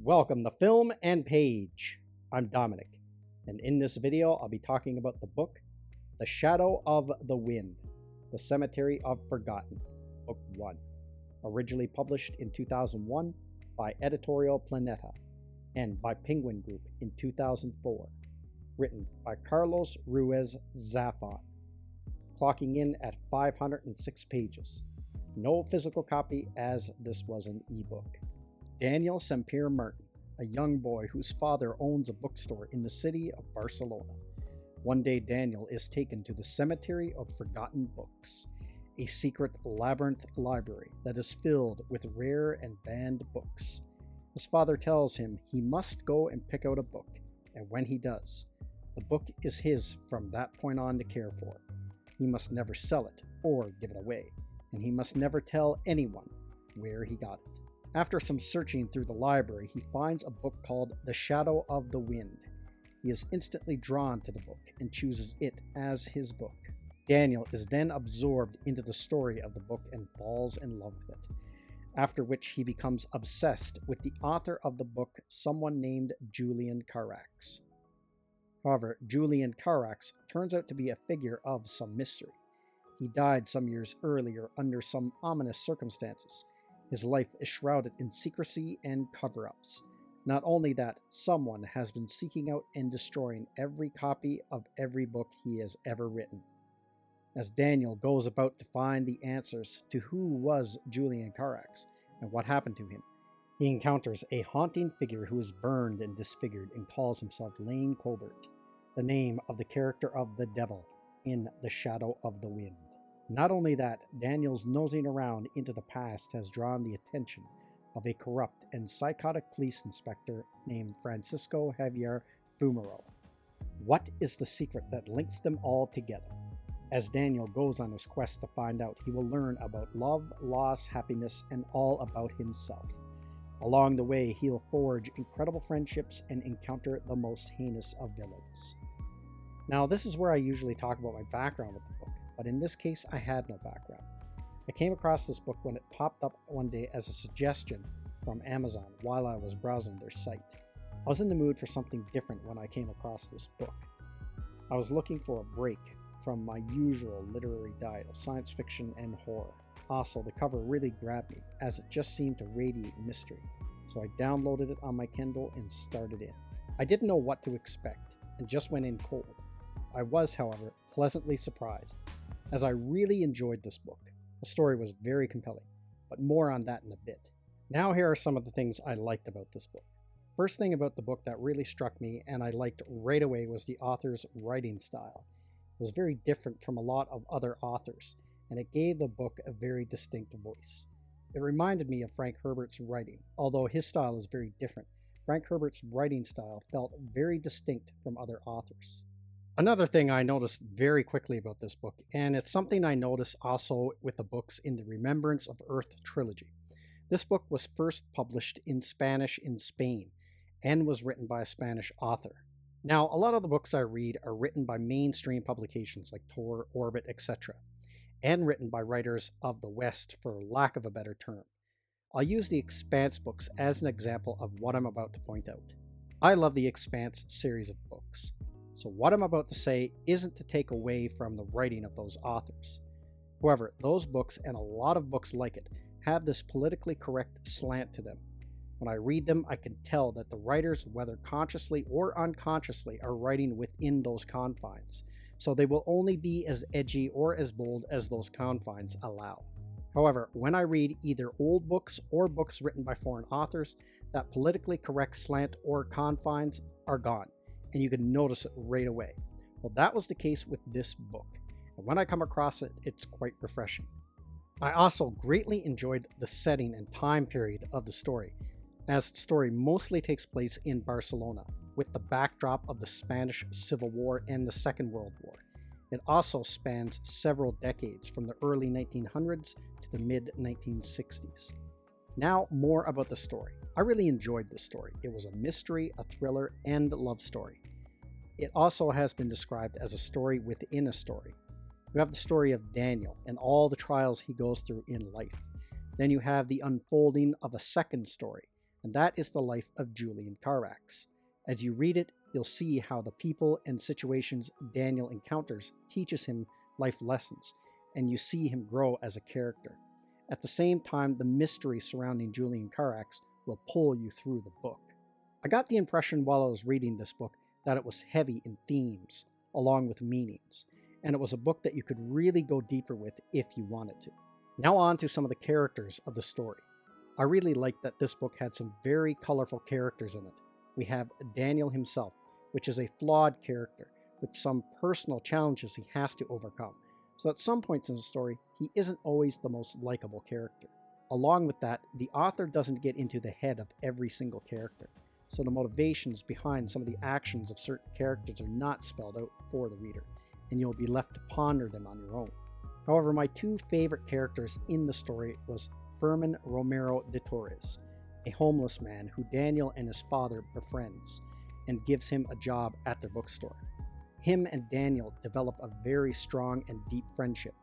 Welcome to Film and Page. I'm Dominic, and in this video I'll be talking about the book The Shadow of the Wind, The Cemetery of Forgotten, Book 1, originally published in 2001 by Editorial Planeta and by Penguin Group in 2004, written by Carlos Ruiz Zafon, clocking in at 506 pages. No physical copy, as this was an ebook. Daniel Samper Martin, a young boy whose father owns a bookstore in the city of Barcelona. One day Daniel is taken to the Cemetery of Forgotten Books, a secret labyrinth library that is filled with rare and banned books. His father tells him he must go and pick out a book, and when he does, the book is his from that point on to care for. He must never sell it or give it away, and he must never tell anyone where he got it. After some searching through the library, he finds a book called The Shadow of the Wind. He is instantly drawn to the book and chooses it as his book. Daniel is then absorbed into the story of the book and falls in love with it, after which he becomes obsessed with the author of the book, someone named Julian Carax. However, Julian Carax turns out to be a figure of some mystery. He died some years earlier under some ominous circumstances. His life is shrouded in secrecy and cover-ups. Not only that, someone has been seeking out and destroying every copy of every book he has ever written. As Daniel goes about to find the answers to who was Julian Carax and what happened to him, he encounters a haunting figure who is burned and disfigured and calls himself Lane Colbert, the name of the character of the devil in The Shadow of the Wind. Not only that, Daniel's nosing around into the past has drawn the attention of a corrupt and psychotic police inspector named Francisco Javier Fumero. What is the secret that links them all together? As Daniel goes on his quest to find out, he will learn about love, loss, happiness, and all about himself. Along the way, he'll forge incredible friendships and encounter the most heinous of villains. Now, this is where I usually talk about my background with the book, but in this case, I had no background. I came across this book when it popped up one day as a suggestion from Amazon while I was browsing their site. I was in the mood for something different when I came across this book. I was looking for a break from my usual literary diet of science fiction and horror. Also, the cover really grabbed me, as it just seemed to radiate mystery, so I downloaded it on my Kindle and started in. I didn't know what to expect, and just went in cold. I was, however, pleasantly surprised, as I really enjoyed this book. The story was very compelling, but more on that in a bit. Now here are some of the things I liked about this book. First thing about the book that really struck me and I liked right away was the author's writing style. It was very different from a lot of other authors, and it gave the book a very distinct voice. It reminded me of Frank Herbert's writing. Although his style is very different, Frank Herbert's writing style felt very distinct from other authors. Another thing I noticed very quickly about this book, and it's something I noticed also with the books in the Remembrance of Earth trilogy. This book was first published in Spanish in Spain and was written by a Spanish author. Now, a lot of the books I read are written by mainstream publications like Tor, Orbit, etc., and written by writers of the West, for lack of a better term. I'll use the Expanse books as an example of what I'm about to point out. I love the Expanse series of books. So what I'm about to say isn't to take away from the writing of those authors. However, those books, and a lot of books like it, have this politically correct slant to them. When I read them, I can tell that the writers, whether consciously or unconsciously, are writing within those confines. So they will only be as edgy or as bold as those confines allow. However, when I read either old books or books written by foreign authors, that politically correct slant or confines are gone, and you can notice it right away. Well, that was the case with this book, and when I come across it, it's quite refreshing. I also greatly enjoyed the setting and time period of the story, as the story mostly takes place in Barcelona, with the backdrop of the Spanish Civil War and the Second World War. It also spans several decades, from the early 1900s to the mid-1960s. Now, more about the story. I really enjoyed this story. It was a mystery, a thriller, and love story. It also has been described as a story within a story. You have the story of Daniel and all the trials he goes through in life. Then you have the unfolding of a second story, and that is the life of Julian Carax. As you read it, you'll see how the people and situations Daniel encounters teaches him life lessons, and you see him grow as a character. At the same time, the mystery surrounding Julian Carax will pull you through the book. I got the impression while I was reading this book that it was heavy in themes, along with meanings, and it was a book that you could really go deeper with if you wanted to. Now on to some of the characters of the story. I really liked that this book had some very colorful characters in it. We have Daniel himself, which is a flawed character with some personal challenges he has to overcome. So at some points in the story, he isn't always the most likable character. Along with that, the author doesn't get into the head of every single character, so the motivations behind some of the actions of certain characters are not spelled out for the reader, and you'll be left to ponder them on your own. However, my two favorite characters in the story was Fermin Romero de Torres, a homeless man who Daniel and his father befriends and gives him a job at their bookstore. Him and Daniel develop a very strong and deep friendship.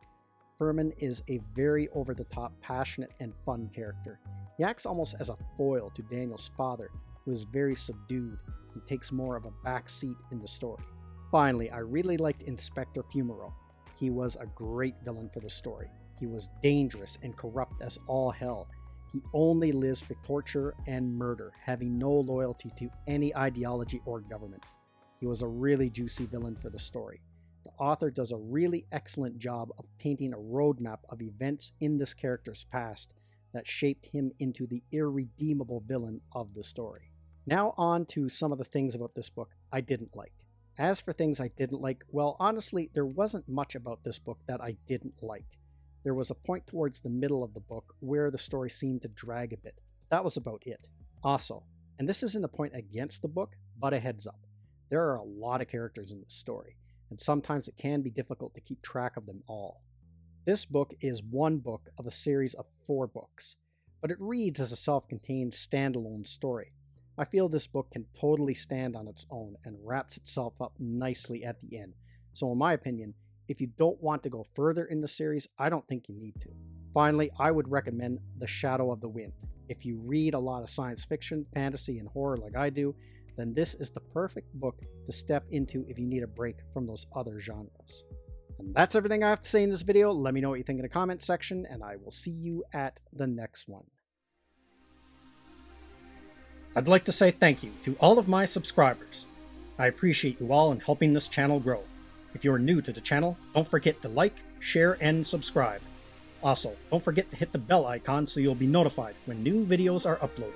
Fermin is a very over-the-top, passionate, and fun character. He acts almost as a foil to Daniel's father, who is very subdued and takes more of a back seat in the story. Finally, I really liked Inspector Fumero. He was a great villain for the story. He was dangerous and corrupt as all hell. He only lives for torture and murder, having no loyalty to any ideology or government. He was a really juicy villain for the story. The author does a really excellent job of painting a roadmap of events in this character's past that shaped him into the irredeemable villain of the story. Now on to some of the things about this book I didn't like. As for things I didn't like, well, honestly, there wasn't much about this book that I didn't like. There was a point towards the middle of the book where the story seemed to drag a bit. That was about it. Also, and this isn't a point against the book, but a heads up. There are a lot of characters in this story, and sometimes it can be difficult to keep track of them all. This book is one book of a series of 4 books, but it reads as a self-contained standalone story. I feel this book can totally stand on its own and wraps itself up nicely at the end. So in my opinion, if you don't want to go further in the series, I don't think you need to. Finally, I would recommend The Shadow of the Wind. If you read a lot of science fiction, fantasy, and horror like I do, then this is the perfect book to step into if you need a break from those other genres. And that's everything I have to say in this video. Let me know what you think in the comments section, and I will see you at the next one. I'd like to say thank you to all of my subscribers. I appreciate you all in helping this channel grow. If you're new to the channel, don't forget to like, share, and subscribe. Also, don't forget to hit the bell icon so you'll be notified when new videos are uploaded.